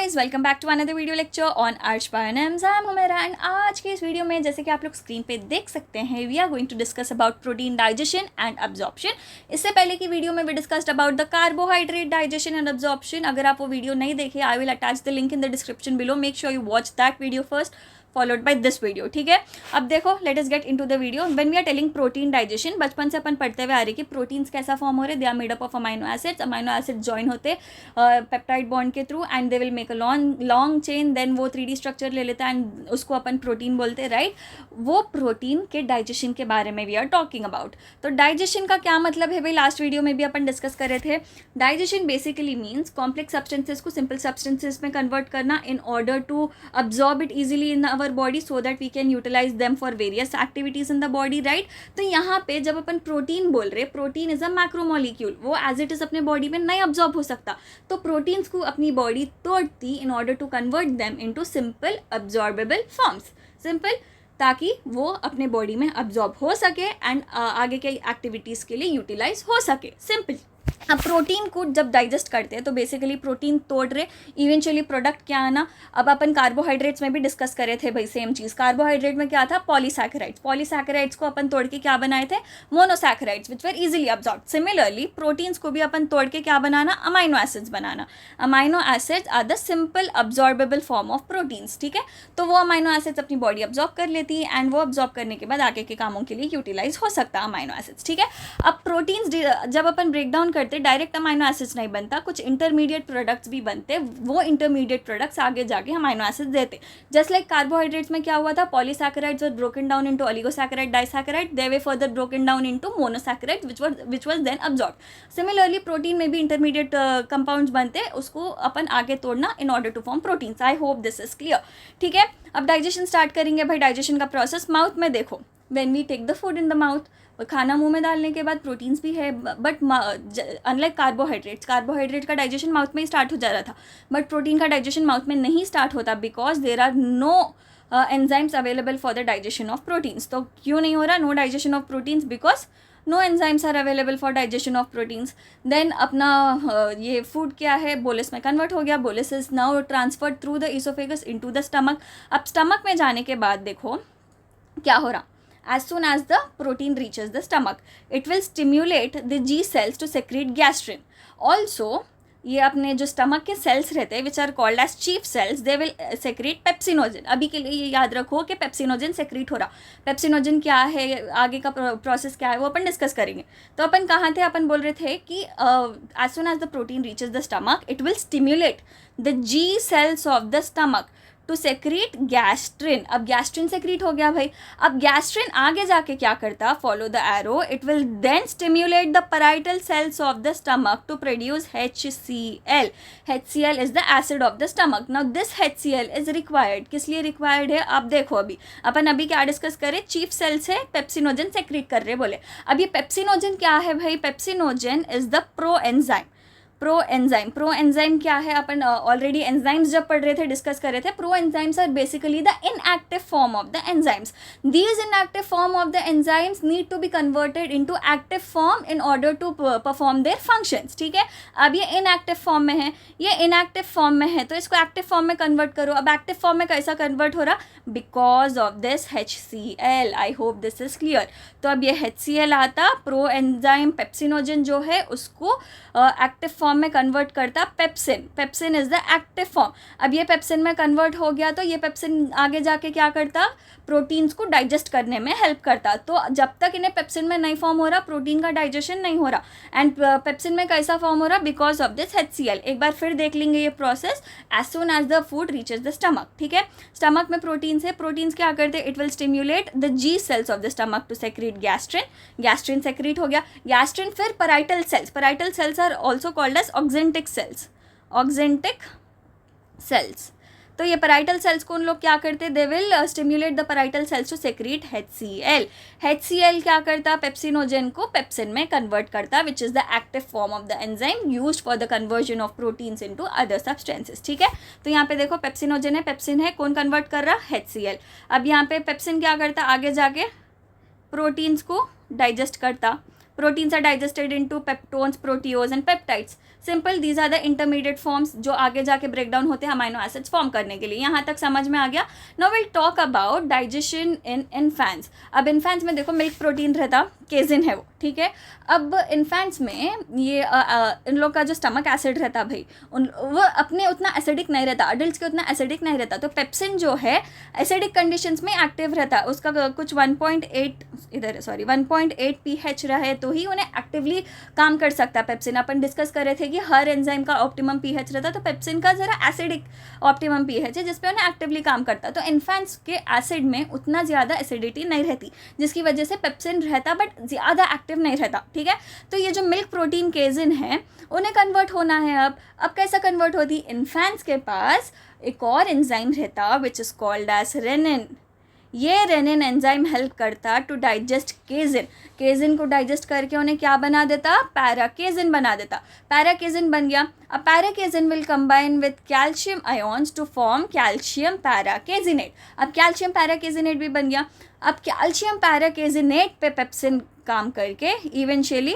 Guys, welcome back to another video lecture on Arsh bionims. I am Humaira and आज के इस video में जैसे कि आप लोग स्क्रीन पे देख सकते हैं, we are going to discuss about protein digestion and absorption. इससे पहले की वीडियो में we discussed about the carbohydrate digestion and absorption. अगर आप वो वीडियो नहीं देखे, I will attach the link in the description below. Make sure you watch that video first followed by this video. ठीक है, अब देखो, let us get into the video. When we are telling protein digestion, बचपन से अपन पढ़ते हुए आ रहे कि प्रोटीन्स कैसा फॉर्म हो रहे, they are made up of amino acids. Amino acid join होते पेप्टाइड बॉन्ड के through and they will make a long chain, then वो 3D स्ट्रक्चर ले लेता है एंड उसको अपन प्रोटीन बोलते हैं, राइट। वो प्रोटीन के डाइजेशन के बारे में वी आर टॉकिंग अबाउट। तो डाइजेशन का क्या मतलब है भाई, लास्ट वीडियो में भी अपन डिस्कस कर रहे थे। Digestion basically means complex substances को सिंपल सब्सटेंसेस में कन्वर्ट करना in order to absorb it easily in our body so that we can utilize them for various activities in the body, right। तो यहाँ पे जब अपन प्रोटीन बोल रहे, protein is a macromolecule, वो एज इट इज अपने body में नहीं अब्जॉर्ब हो सकता, तो प्रोटीन्स को अपनी बॉडी तोड़ती in order to convert them into simple absorbable forms. Simple, ताकि वो अपने बॉडी में अब्जॉर्ब हो सके एंड आगे के एक्टिविटीज़ के लिए यूटिलाइज हो सके। सिंपल। अब प्रोटीन को जब डाइजेस्ट करते हैं तो बेसिकली प्रोटीन तोड़ रहे, इवेंचुअली प्रोडक्ट क्या आना। अब अपन कार्बोहाइड्रेट्स में भी डिस्कस करे थे भाई, सेम चीज़। कार्बोहाइड्रेट में क्या था, पॉलीसैकेराइड्स। पॉलीसैकेराइड्स को अपन तोड़ के क्या बनाए थे, monosaccharides which were easily absorb. Similarly proteins को भी अपन तोड़ के क्या बनाना, अमाइनो एसिड्स बनाना। Amino acids are the simple absorbable form of proteins. ठीक है, तो वो अमाइनो एसिड्स अपनी बॉडी अब्जॉर्ब कर लेती है एंड वो अब्जॉर्ब करने के बाद आगे के कामों के लिए यूटिलाइज हो सकता है अमाइनो एसिड्स। ठीक है, अब प्रोटीन्स जब अपन ब्रेक डाउन करते, डायरेक्ट अमाइनो एसिड्स नहीं बनता, कुछ इंटरमीडिएट प्रोडक्ट्स भी बनते। वो इंटरमीडिएट प्रोडक्ट्स आगे जाके अमाइनो एसिड्स देते। जस्ट लाइक कार्बोहाइड्रेट्स में क्या हुआ था, polysaccharides were broken down into oligosaccharide, disaccharide, they were further broken down into monosaccharide which was then absorb. Similarly protein में भी इंटरमीडिएट कंपाउंड्स बनते, उसको अपन आगे तोड़ना in order to form proteins. I hope this is clear. ठीक है, अब डाइजेशन स्टार्ट करेंगे भाई। डाइजेशन का प्रोसेस माउथ में देखो, when we take the food in the mouth, खाना मुंह में डालने के बाद प्रोटीन्स भी है, बट अनलाइक कार्बोहाइड्रेट का डाइजेशन माउथ में ही स्टार्ट हो जा रहा था, बट प्रोटीन का डाइजेशन माउथ में नहीं स्टार्ट होता because there are no enzymes available for the digestion of proteins. तो क्यों नहीं हो रहा no digestion of proteins, because no enzymes are available for digestion of proteins. Then अपना ये फूड क्या है, बोलिस में कन्वर्ट हो गया। बोलिस is now transferred through the oesophagus into the stomach. अब स्टमक में जाने के बाद देखो क्या हो रहा, as soon as the protein reaches the stomach, it will stimulate the G cells to secrete gastrin. Also, ये अपने जो स्टमक के सेल्स रहते हैं which are called as chief cells, they will secrete pepsinogen. अभी के लिए ये याद रखो कि पेप्सिनोजन सेक्रेट हो रहा। पेप्सिनोजन क्या है, आगे का प्रोसेस क्या है, वो अपन डिस्कस करेंगे। तो अपन कहाँ थे, अपन बोल रहे थे कि as soon as the protein reaches the stomach, it will stimulate the G cells of the stomach to secrete gastrin. अब गैस्ट्रिन सेक्रीट हो गया भाई। अब गैस्ट्रिन आगे जाके क्या करता, follow the arrow, it will then stimulate the parietal cells of the stomach to produce HCl। HCl is the acid of the stomach. Now this HCl is required. किस लिए रिक्वायर्ड है, आप देखो। अभी क्या डिस्कस करें, चीफ सेल से pepsinogen secrete कर रहे बोले। अब ये पेप्सिनोजन क्या है भाई, pepsinogen is the pro enzyme क्या है, अपन ऑलरेडी एंजाइम्स जब पढ़ रहे थे डिस्कस कर रहे थे। Pro enzymes are basically the inactive form of the enzymes. These inactive form of the enzymes need to be converted into active form in order to perform their functions. ठीक है, अब ये इनएक्टिव फॉर्म में है, ये inactive form में है, तो इसको एक्टिव फॉर्म में कन्वर्ट करो। अब एक्टिव फॉर्म में कैसा कन्वर्ट हो रहा, because of this HCl। I hope this is clear. तो अब ये HCl आता, प्रो एंजाइम पेप्सिनोजन जो है उसको एक्टिव फॉर्म में कन्वर्ट करता pepsin. Pepsin is the active form. अब ये पेप्सिन में कन्वर्ट हो गया तो ये पेप्सिन आगे जाके क्या करता, प्रोटीन्स को डाइजेस्ट करने में हेल्प करता। तो जब तक इन्हें पेप्सिन में नहीं फॉर्म हो रहा, प्रोटीन का डाइजेशन नहीं हो रहा। एंड पेप्सिन में कैसा फॉर्म हो रहा, बिकॉज ऑफ दिस HCl। एक बार फिर देख लेंगे ये process, as soon as the food reaches the stomach. ठीक है, स्टमक में प्रोटीन्स है, प्रोटीन्स क्या करते, it will stimulate the G cells of the stomach to secrete gastrin. Gastrin secrete हो गया। गैस्ट्रिन फिर parietal cells are also called as oxyntic cells. तो ये पैराइटल सेल्स को उन लोग क्या करते, they will stimulate the parietal cells to secrete HCl। HCl क्या करता, पेप्सिनोजन को पेप्सिन में कन्वर्ट करता, which is the active form of the enzyme used for the conversion of proteins into other substances. ठीक है, तो यहाँ पे देखो पेप्सिनोजन है, पेप्सिन है, कौन कन्वर्ट कर रहा, HCl। अब यहाँ पे पेप्सिन क्या करता, आगे जाके प्रोटीन्स को डाइजेस्ट करता। Proteins are digested into peptones, proteoses and peptides. Simple, these are the intermediate forms जो आगे जाके ब्रेक डाउन होते हैं अमाइनो एसिड्स फॉर्म करने के लिए। यहाँ तक समझ में आ गया। Now will talk about digestion in infants. अब इन्फेंट्स में देखो मिल्क प्रोटीन रहता, केजिन है वो, ठीक है। अब इन्फेंट्स में ये इन लोग का जो स्टमक एसिड रहता भाई, वो अपने उतना एसिडिक नहीं रहता, अडल्ट के उतना एसिडिक नहीं रहता। तो पेप्सिन जो है एसिडिक कंडीशंस में एक्टिव रहता है, उसका कुछ 1.8 pH रहे तो ही उन्हें एक्टिवली काम कर सकता है पेप्सिन। अपन डिस्कस कर रहे थे कि हर एंजाइम का ऑप्टिमम pH रहता है, तो पेप्सिन का ज़रा एसिडिक ऑप्टिमम pH है जिसपे उन्हें एक्टिवली काम करता है। तो इन्फेंट्स के एसिड में उतना ज़्यादा एसिडिटी नहीं रहती, जिसकी वजह से पेप्सिन रहता बट ज़्यादा एक्टिव नहीं रहता, ठीक है। तो ये जो मिल्क प्रोटीन केजिन है उन्हें कन्वर्ट होना है। अब कैसा कन्वर्ट होती? इन्फेंट्स के पास एक और एंजाइम रहता which is called as rennin. ये रेनिन एंजाइम हेल्प करता टू डाइजेस्ट केजिन। केजिन को डाइजेस्ट करके उन्हें क्या बना देता? पैराकेजिन बना देता। पैराकेजिन बन गया। अब paracasein will combine with calcium ions to form calcium paracaseinate. अब कैल्शियम पैराकेजिनेट भी बन गया। अब कैल्शियम पैराकेजिनेट पे पेप्सिन काम करके इवेंचुअली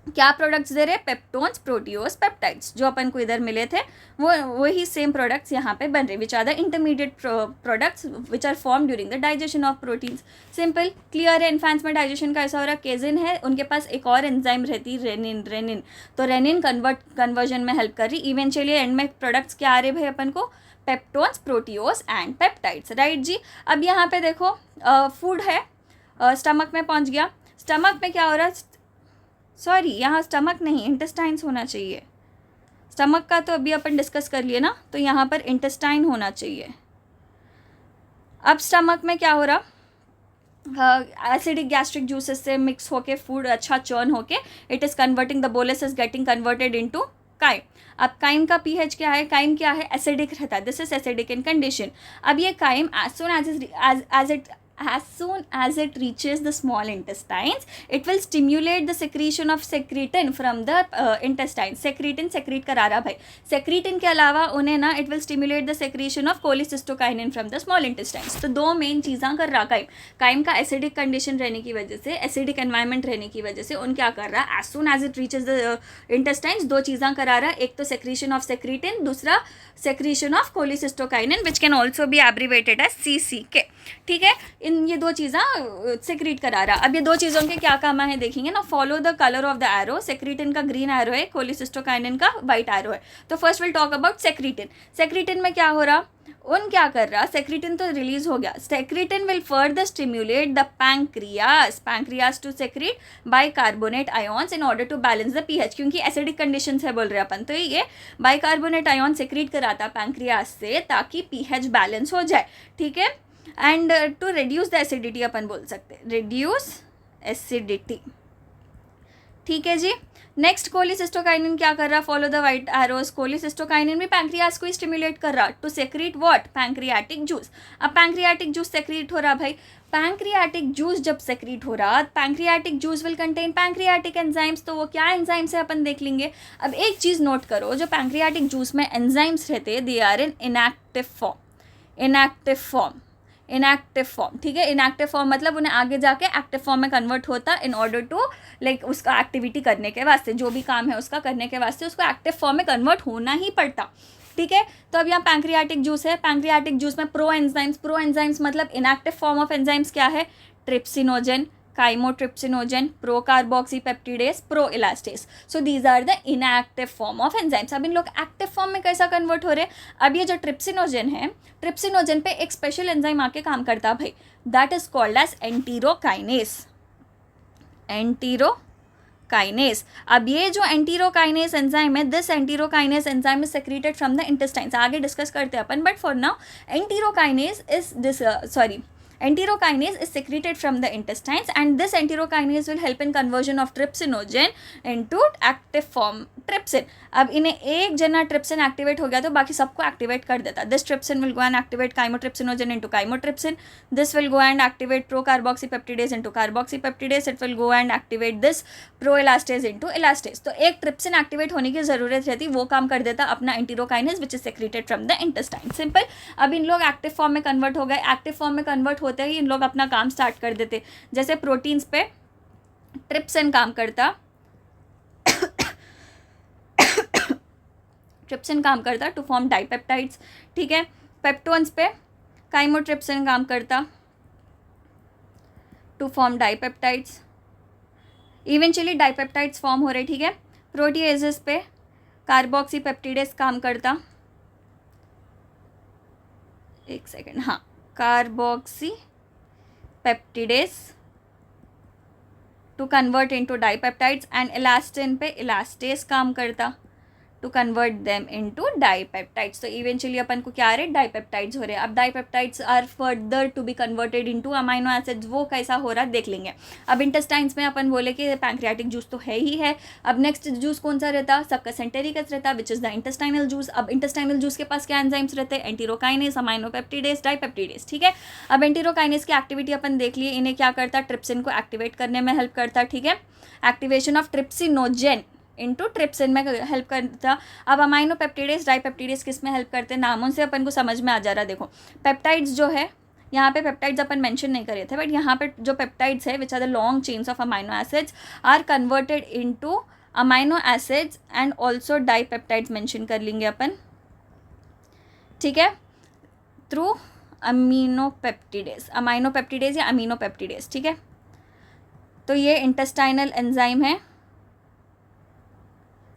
क्या प्रोडक्ट्स दे रहे? पेप्टोन्स, प्रोटीओज, पेप्टाइड्स, जो अपन को इधर मिले थे वही सेम प्रोडक्ट्स यहाँ पे बन रहे, which are the intermediate products which are form during the digestion of proteins. Simple, clear है। इन्फेंट्स में डाइजेशन का ऐसा हो रहा है, केजिन है, उनके पास एक और एंजाइम रहती रेनिन। तो रेनिन कन्वर्जन में हेल्प कर रही। इवेंचुअली एंड में प्रोडक्ट्स क्या आ रहे भाई अपन को? Peptones, proteoses and peptides, right जी। अब यहाँ पे देखो फूड है, स्टमक में पहुँच गया। स्टमक में क्या हो रहा है? सॉरी, यहाँ स्टमक नहीं, इंटेस्टाइन्स होना चाहिए। स्टमक का तो अभी अपन डिस्कस कर लिए ना, तो यहाँ पर इंटेस्टाइन होना चाहिए। अब स्टमक में क्या हो रहा? एसिडिक गैस्ट्रिक जूसेस से मिक्स होके फूड अच्छा चर्न होके it is converting, the bolus is getting converted into chyme. अब काइम का पीएच क्या है? काइम क्या है? एसिडिक रहता है, this is acidic in condition. अब ये chyme as soon as it reaches the small intestines, it will stimulate the secretion of secretin from the intestine. Secretin secrete करा रहा भाई। secretin के अलावा उन्हें ना it will stimulate the secretion of cholecystokinin from the small intestines। तो दो main चीज़ां कर रहा काइम का एसिडिक कंडीशन रहने की वजह से, एसिडिक एनवायरनमेंट रहने की वजह से उन क्या कर रहा है? as soon as it reaches the intestines दो चीज़ां करा रहा है, एक तो secretion of secretin, दूसरा secretion of cholecystokinin which can also be abbreviated as CCK, ठीक है। ये दो चीज़ें सेक्रीट करा रहा। अब ये दो चीज़ों के क्या काम है देखेंगे ना। Follow the colour of the arrow. Secretin का ग्रीन एरो है, कोलिसिस्टोकाइनिन का वाइट एरो है। तो first will talk about secretin. Secretin में क्या हो रहा? उन क्या कर रहा? सेक्रीटिन तो रिलीज हो गया। Secretin will further stimulate the pancreas to secrete bicarbonate ions in order to balance the pH, क्योंकि एसिडिक कंडीशन है बोल रहे अपन, तो ये बाइकार्बोनेट आयोन सेक्रीट कराता पैंक्रियास से ताकि पीएच बैलेंस हो जाए, ठीक है। And to reduce the acidity अपन बोल सकते हैं, रिड्यूस एसिडिटी, ठीक है जी। नेक्स्ट कोलिसिस्टोकाइनिन क्या कर रहा? Follow the white arrows. Cholecystokinin भी पैंक्रियास को स्टिमुलेट कर रहा to secrete what? Pancreatic juice. अब पैंक्रियाटिक जूस सेक्रीट हो रहा भाई। पैंक्रियाटिक जूस जब सेक्रीट हो रहा, pancreatic juice will contain pancreatic enzymes. तो वो क्या एंजाइम्स है अपन देख लेंगे। अब एक चीज़ नोट करो, जो पैंक्रियाटिक जूस में एंजाइम्स रहते they are in inactive form, ठीक है। इनएक्टिव फॉर्म मतलब उन्हें आगे जाके एक्टिव फॉर्म में कन्वर्ट होता इन ऑर्डर टू लाइक उसका एक्टिविटी करने के वास्ते, जो भी काम है उसका करने के वास्ते उसको एक्टिव फॉर्म में कन्वर्ट होना ही पड़ता, ठीक है। तो अब यहाँ पैंक्रियाटिक जूस है। पैंक्रियाटिक जूस में प्रो एंजाइम्स मतलब इनएक्टिव फॉर्म ऑफ एंजाइम्स क्या है? Trypsinogen, chymotrypsinogen, procarboxypeptidase, proelastase. So these are the inactive form of enzymes. अब इन लोग एक्टिव फॉर्म में कैसा कन्वर्ट हो रहे? अब ये जो ट्रिप्सिनोजन है, ट्रिप्सिनोजन पे एक स्पेशल एंजाइम आके काम करता भाई, that is called as enterokinase. अब ये जो एंटीरोकाइनेस एंजाइम है, this enterokinase enzyme is secreted from the intestines. आगे डिस्कस करते हैं अपन, but for now enterokinase is secreted from the intestines, and this enterokinase will help in conversion of trypsinogen into active form trypsin. अब इन्हें एक जना trypsin activate हो गया तो बाकी सबको एक्टिवेट कर देता। This trypsin will go and activate chymotrypsinogen into chymotrypsin, this will go and activate procarboxypeptidase into carboxypeptidase, it will go and activate this proelastase into elastase. तो एक ट्रिप्सिन एक्टिवेट होने की जरूरत रहती, वो काम कर देता अपना enterokinase which is secreted from the intestine. Simple. अब इन लोग एक्टिव फॉर्म में कन्वर्ट हो गए। एक्टिव फॉर्म में कन्वर्ट होते ही इन लोग अपना काम स्टार्ट कर देते। जैसे प्रोटीन्स पे ट्रिप्सिन काम करता, ट्रिप्सिन काम करता टू फॉर्म डाइपेप्टाइड्स, ठीक है। पेप्टोन्स पे काइमोट्रिप्सिन काम करता to form dipeptides, eventually dipeptides form हो रहे, ठीक है। प्रोटीएजेस पे कार्बोक्सीपेप्टिडेस काम करता, एक सेकेंड, हाँ, carboxypeptidase to convert into dipeptides, and elastin पे इलास्टेस काम करता to convert them into dipeptides. तो इवेंचुअली अपन को क्या आ रहे, डाइपेप्टाइड्स हो रहे हैं। अब dipeptides are further to be converted into amino acids, वो कैसा हो रहा है देख लेंगे। अब इंटेस्टाइन्स में अपन बोले कि पैंक्रियाटिक जूस तो है ही है। अब नेक्स्ट जूस कौन सा रहता, सबकस एंटेरिकस रहता, which is the intestinal juice. अब इंटेस्टाइनल जूस के पास क्या एंजाइम्स रहते हैं, एंटीरोकाइनेस, अमाइनोपेप्टिडेस, डाइपेप्टिडेस, ठीक है। अब एंटीरोकाइनेस की एक्टिविटी अपन देख लिए, इन्हें क्या करता, ट्रिप्सिन को एक्टिवेट करने में हेल्प करता, ठीक है। Activation of trypsinogen into trypsin में हेल्प करता। अब अमाइनोपेप्टिडेस, डाइपेप्टिडेस किस में हेल्प करते हैं, नामों से अपन को समझ में आ जा रहा है। देखो पेप्टाइड्स जो है, यहाँ पे पेप्टाइड्स अपन मेंशन नहीं करे थे, बट यहाँ पे जो पेप्टाइड्स है which are the long chains of amino acids are converted into amino acids and also dipeptides mention कर लेंगे अपन, ठीक है, थ्रू अमीनोपेप्टिडेस, अमाइनोपेप्टिडेस या अमीनोपेप्टिडेस, ठीक है। तो ये इंटेस्टाइनल एंजाइम है,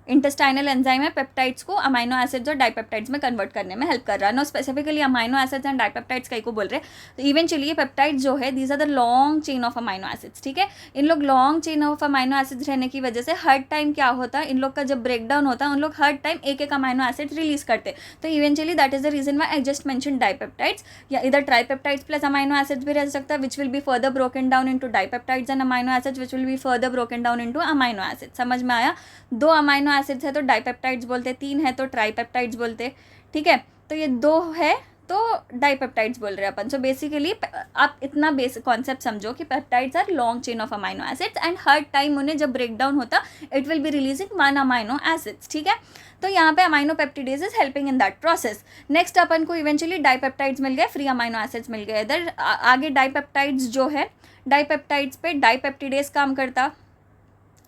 इंटेस्टाइनल एंजाइम है, पेप्टाइड्स को अमाइनो एसिड्स और डाइपेप्टाइड्स में कन्वर्ट करने में हेल्प कर रहा है। Know specifically amino acids and dipeptides कई को बोल रहे हैं। तो इवेंचुअली ये पेप्टाइड्स जो है these are the long chain of amino acids, ठीक है। इन लोग long chain of amino acids रहने की वजह से हर टाइम क्या होता है, इन लोग का जब ब्रेकडाउन होता है उन लोग हर टाइम एक एक अमाइनो एसिड रिलीज करते। तो eventually that is the reason why I just mention dipeptides, या इधर ट्राइपेप्टाइड्स प्लस अमाइनो एसिड्स भी रह सकता है, which will be further broken down into dipeptides and amino acids which will be further broken down into amino acids. समझ में आया, 2 amino acids है तो डाइपेप्टाइड्स बोलते, 3 है तो ट्राइपेप्टाइड्स बोलते, ठीक है। तो ये 2 है तो डाइपेप्टाइड्स बोल रहे हैं अपन। सो बेसिकली आप इतना बेसिक कॉन्सेप्ट समझो कि peptides are long chain of amino acids and हर टाइम उन्हें जब ब्रेक डाउन होता it will be releasing 1 amino acids, ठीक है। तो यहाँ पे amino peptidase is helping in that process. Next अपन को इवेंचुअली डाइपेप्टाइड्स मिल गए, फ्री अमाइनो एसिड्स मिल गए। इधर आगे डाइपेप्टाइड्स जो है, डाइपेप्टाइड्स पे डाइपेप्टिडेज काम करता,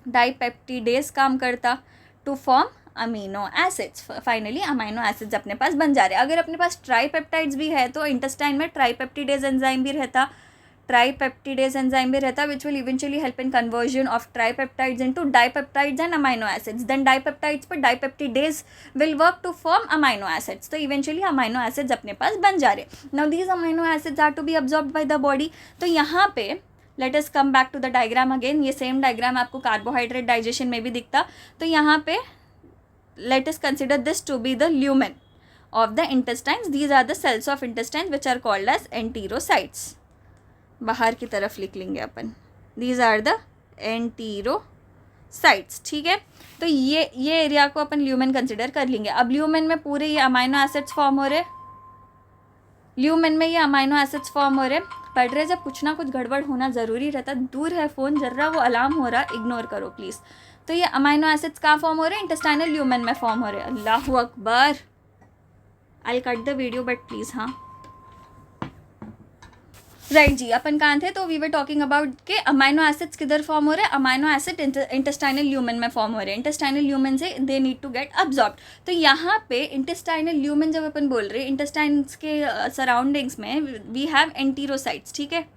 डाइपेप्टिडेज काम करता to form amino acids. Finally amino acids अपने पास बन जा रहे हैं। अगर अपने पास ट्राइपेप्टाइड्स भी है तो इंटेस्टाइन में ट्राइपेप्टिडेज एंजाइम भी रहता, ट्राइपेप्टिडेज एंजाइम भी रहता which will eventually help in conversion of tripeptides into dipeptides and amino acids. Then dipeptides पर dipeptidase will work to form amino acids. तो इवेंचुअली अमाइनो एसिड्स अपने पास बन जा रहे। Now these amino acids are to be absorbed by the body. तो यहाँ पे let us come back to the diagram again. ये सेम डायग्राम आपको कार्बोहाइड्रेट डाइजेशन में भी दिखता। तो यहाँ पे let us consider this to be the lumen of the intestines. These are the cells of intestines which are called as enterocytes. बाहर की तरफ लिख लेंगे अपन, these are the enterocytes, ठीक है। तो ये एरिया को अपन ल्यूमेन कंसिडर कर लेंगे। अब ल्यूमेन में पूरे ये अमाइनो एसिड्स फॉर्म हो रहे, ल्यूमेन में ये अमाइनो एसिड्स फॉर्म हो रहे। पढ़ रहे जब कुछ ना कुछ गड़बड़ होना ज़रूरी रहता। दूर है फ़ोन जर्रा, वो अलार्म हो रहा, इग्नोर करो प्लीज़। तो ये अमाइनो एसिड्स कहाँ फॉर्म हो रहे हैं, इंटेस्टाइनल ल्यूमेन में फॉर्म हो रहे हैं। अल्लाहु अकबर, I cut the video but please. हाँ राइट जी, अपन कहाँ थे, तो वी वर टॉकिंग अबाउट के अमाइनो एसिड्स किधर फॉर्म हो रहे हैं, अमाइनो एसिड इंटेस्टाइनल ल्यूमेन में फॉर्म हो रहे हैं। इंटेस्टाइनल ल्यूमेन से they need to get absorbed. तो यहाँ पे इंटेस्टाइनल ल्यूमेन जब अपन बोल रहे हैं, इंटेस्टाइन्स के सराउंडिंग्स में वी हैव एंटीरोसाइट्स, ठीक है।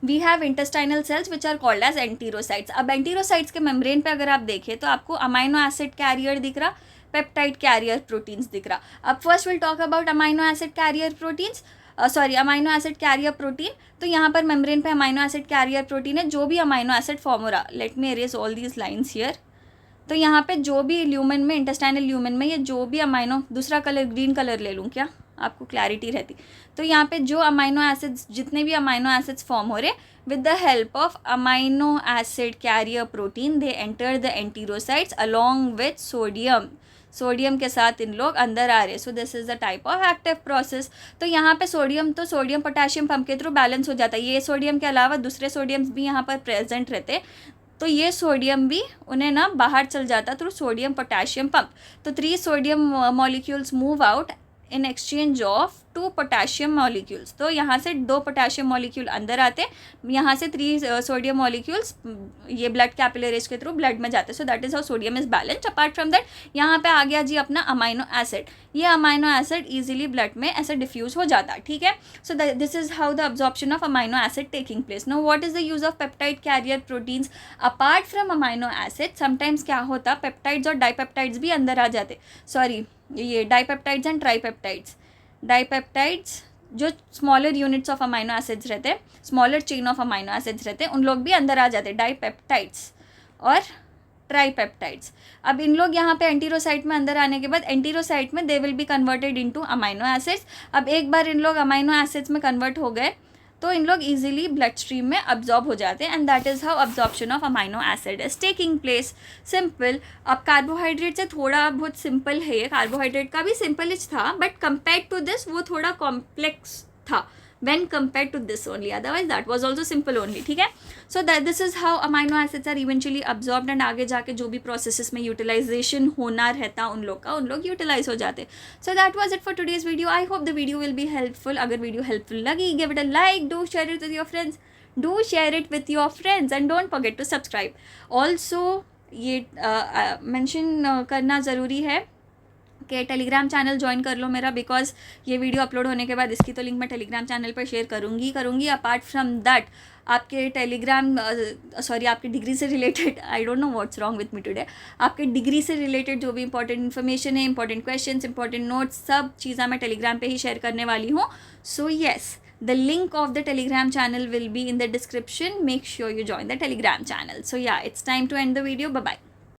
We have intestinal cells which are called as enterocytes. अब एंटीरोसाइट्स के मेम्ब्रेन पे अगर आप देखें तो आपको अमाइनो एसिड कैरियर दिख रहा, पेप्टाइड कैरियर प्रोटीन्स दिख रहा। अब first will talk about amino acid carrier proteins, amino acid carrier protein. तो यहाँ पर मेम्ब्रेन पे अमाइनो एसिड कैरियर प्रोटीन है, जो भी अमाइनो एसिड फॉर्म हो रहा। Let me arrays all these lines here. तो यहाँ पे जो भी ल्यूमेन में, इंटेस्टाइनल ल्यूमेन में, ये जो भी अमाइनो, दूसरा कलर ग्रीन कलर ले लूँ क्या, आपको क्लैरिटी रहती। तो यहाँ पे जो अमाइनो एसिड्स, जितने भी अमाइनो एसिड्स फॉर्म हो रहे, with the help of amino acid carrier protein they enter the enterocytes along with sodium. Sodium के साथ इन लोग अंदर आ रहे। So this is the type of active process. तो यहाँ पे सोडियम, तो सोडियम पोटेशियम पंप के थ्रू बैलेंस हो जाता है। ये सोडियम के अलावा दूसरे सोडियम्स भी यहाँ पर प्रेजेंट रहते, तो ये सोडियम भी उन्हें ना बाहर चल जाता थ्रू सोडियम पोटेशियम पंप। तो 3 sodium molecules move out in exchange of 2 potassium molecules, तो यहाँ से 2 पोटेशियम मॉलिक्यूल अंदर आते, यहाँ से 3 सोडियम मॉलिक्यूल्स ये ब्लड कैपिलरीज के थ्रू ब्लड में जाते, so that is how sodium is balanced. Apart from that यहाँ पे आ गया जी अपना अमाइनो एसिड, ये अमाइनो एसिड इजीली ब्लड में ऐसे डिफ्यूज हो जाता है, ठीक है। सो this is how the absorption of amino acid taking place. Now what is the use of peptide carrier proteins apart from amino acid? Sometimes क्या होता, पेप्टाइड्स और डाइपेप्टाइड्स भी अंदर आ जाते, सॉरी ये डाइपेप्टाइड्स एंड ट्राइपेप्टाइड्स। डाइपेप्टाइड्स जो smaller units of amino acids रहते हैं, smaller chain of amino acids रहते हैं, उन लोग भी अंदर आ जाते हैं, डाइपेप्टाइड्स और ट्राइपेप्टाइड्स। अब इन लोग यहाँ पे एंटीरोसाइट में अंदर आने के बाद एंटीरोसाइट में they will be converted into amino acids. अब एक बार इन लोग अमाइनो एसिड्स में कन्वर्ट हो गए तो इन लोग इजीली ब्लड स्ट्रीम में अब्जॉर्ब हो जाते हैं, and that is how absorption of amino acid is taking place. Simple. अब कार्बोहाइड्रेट से थोड़ा बहुत सिंपल है, ये कार्बोहाइड्रेट का भी सिंपलिश था, बट कंपेयर टू दिस वो थोड़ा कॉम्प्लेक्स था when compared to this only, otherwise that was also simple only, ठीक है। so that this is how amino acids are eventually absorbed, and आगे जाके जो भी processes में utilization होना रहता उन लोग का, उन लोग utilize हो जाते। so that was it for today's video. I hope the video will be helpful. अगर video helpful लगी, give it a like, do share it with your friends, and don't forget to subscribe. also ये mention करना ज़रूरी है कि Telegram channel join कर लो मेरा, because ये वीडियो अपलोड होने के बाद इसकी तो लिंक मैं टेलीग्राम चैनल पर शेयर करूँगी। अपार्ट फ्रॉम दैट आपके टेलीग्राम आपके डिग्री से related, I don't know what's wrong with me today, आपके डिग्री से रिलेटेड जो भी इंपॉर्टेंट इन्फॉर्मेशन है, इंपॉर्टेंट क्वेश्चंस, इंपॉर्टेंट नोट्स, सब चीज़ें मैं टेलीग्राम पे ही शेयर करने वाली हूँ। So yes, the link of the Telegram channel will be in the description. Make sure you join the Telegram channel. So yeah, it's time to end the video. Bye bye.